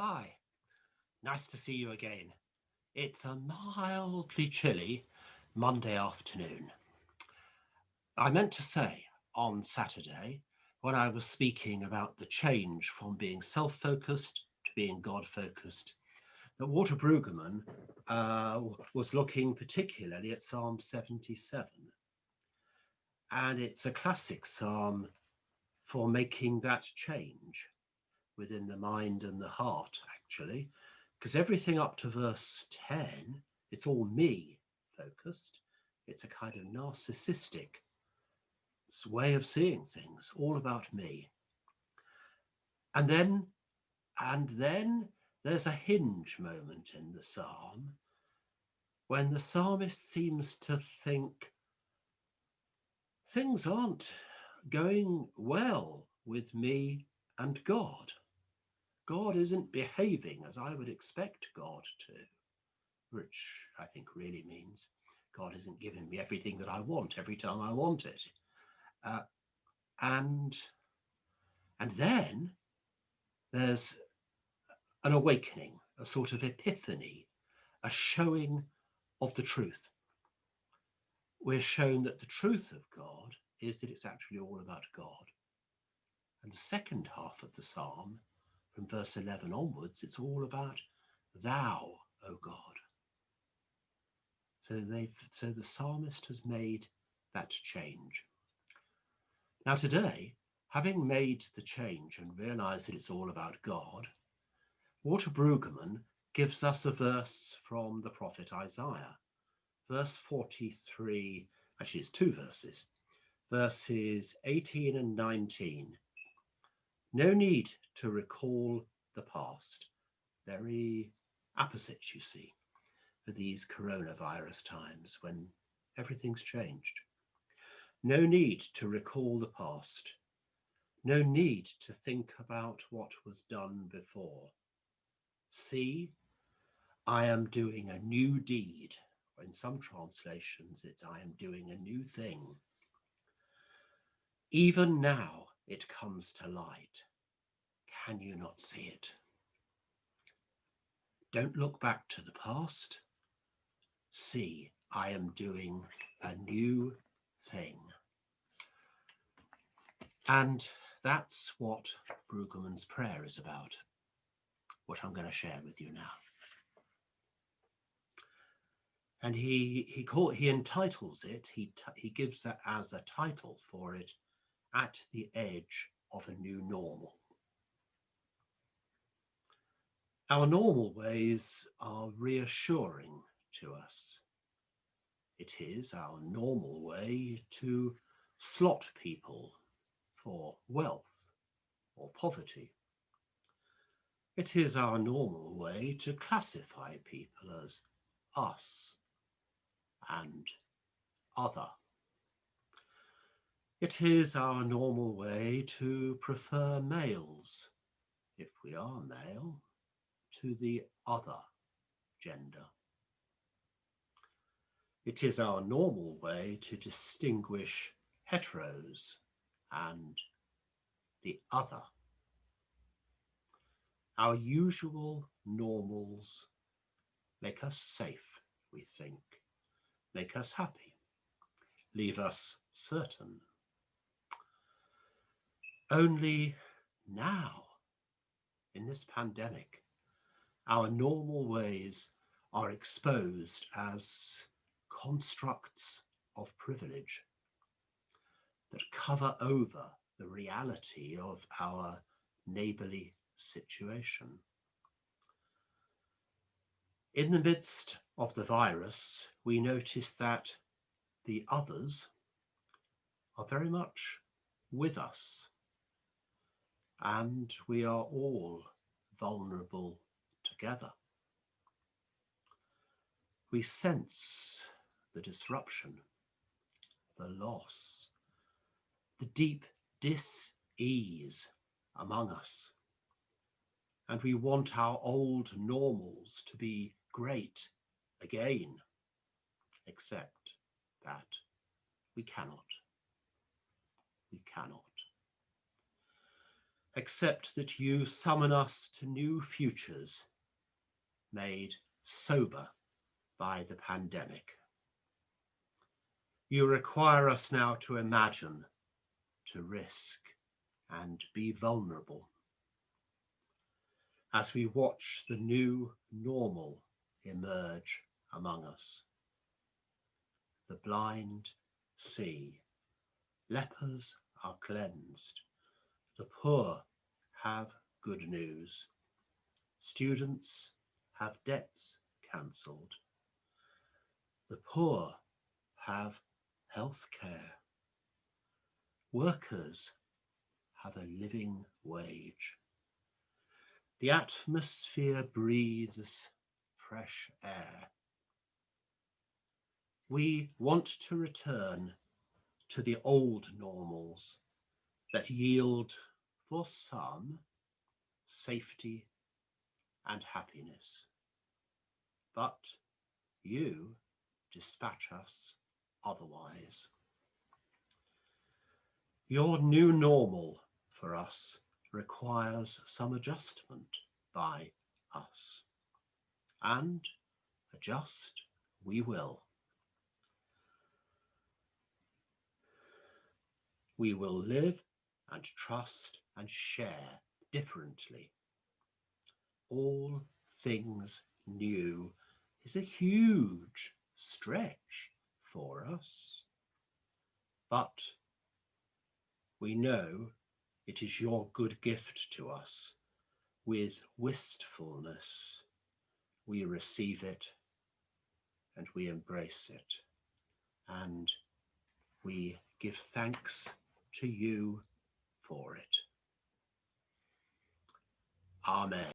Hi, nice to see you again. It's a mildly chilly Monday afternoon. I meant to say on Saturday, when I was speaking about the change from being self-focused to being God-focused, that Walter Brueggemann was looking particularly at Psalm 77. And it's a classic psalm for making that change within the mind and the heart, actually, because everything up to verse 10, it's all me focused. It's a kind of narcissistic way of seeing things, all about me. And then there's a hinge moment in the psalm when the psalmist seems to think things aren't going well with me and God. God isn't behaving as I would expect God to, which I think really means God isn't giving me everything that I want every time I want it. Uh, and and then there's an awakening, a sort of epiphany, a showing of the truth. We're shown that the truth of God is that it's actually all about God. And the second half of the psalm, from verse 11 onwards, it's all about thou, O God. So the psalmist has made that change. Now today, having made the change and realized that it's all about God, Walter Brueggemann gives us a verse from the prophet Isaiah, verse 43, actually it's two verses, verses 18 and 19. No need to recall the past. Very apposite, you see, for these coronavirus times when everything's changed. No need to recall the past. No need to think about what was done before. See, I am doing a new deed. Or in some translations, it's I am doing a new thing. Even now it comes to light. Can you not see it? Don't look back to the past. See, I am doing a new thing. And that's what Brueggemann's prayer is about, what I'm going to share with you now. And he entitles it, he gives that as a title for it, At the Edge of a New Normal. Our normal ways are reassuring to us. It is our normal way to slot people for wealth or poverty. It is our normal way to classify people as us and other. It is our normal way to prefer males, if we are male, to the other gender. It is our normal way to distinguish heteros and the other. Our usual normals make us safe, we think, make us happy, leave us certain. Only now, in this pandemic, our normal ways are exposed as constructs of privilege that cover over the reality of our neighbourly situation. In the midst of the virus, we notice that the others are very much with us, and we are all vulnerable together. We sense the disruption, the loss, the deep dis-ease among us. And we want our old normals to be great again, except that we cannot. We cannot. except that you summon us to new futures made sober by the pandemic. You require us now to imagine, to risk, and be vulnerable as we watch the new normal emerge among us. The blind see, lepers are cleansed, the poor have good news, students have debts cancelled, the poor have health care, workers have a living wage. The atmosphere breathes fresh air. We want to return to the old normals that yield for some safety and happiness. But you dispatch us otherwise. Your new normal for us requires some adjustment by us, and adjust we will. We will live and trust and share differently. All things new is a huge stretch for us, but we know it is your good gift to us. With wistfulness, we receive it and we embrace it, and we give thanks to you for it. Amen.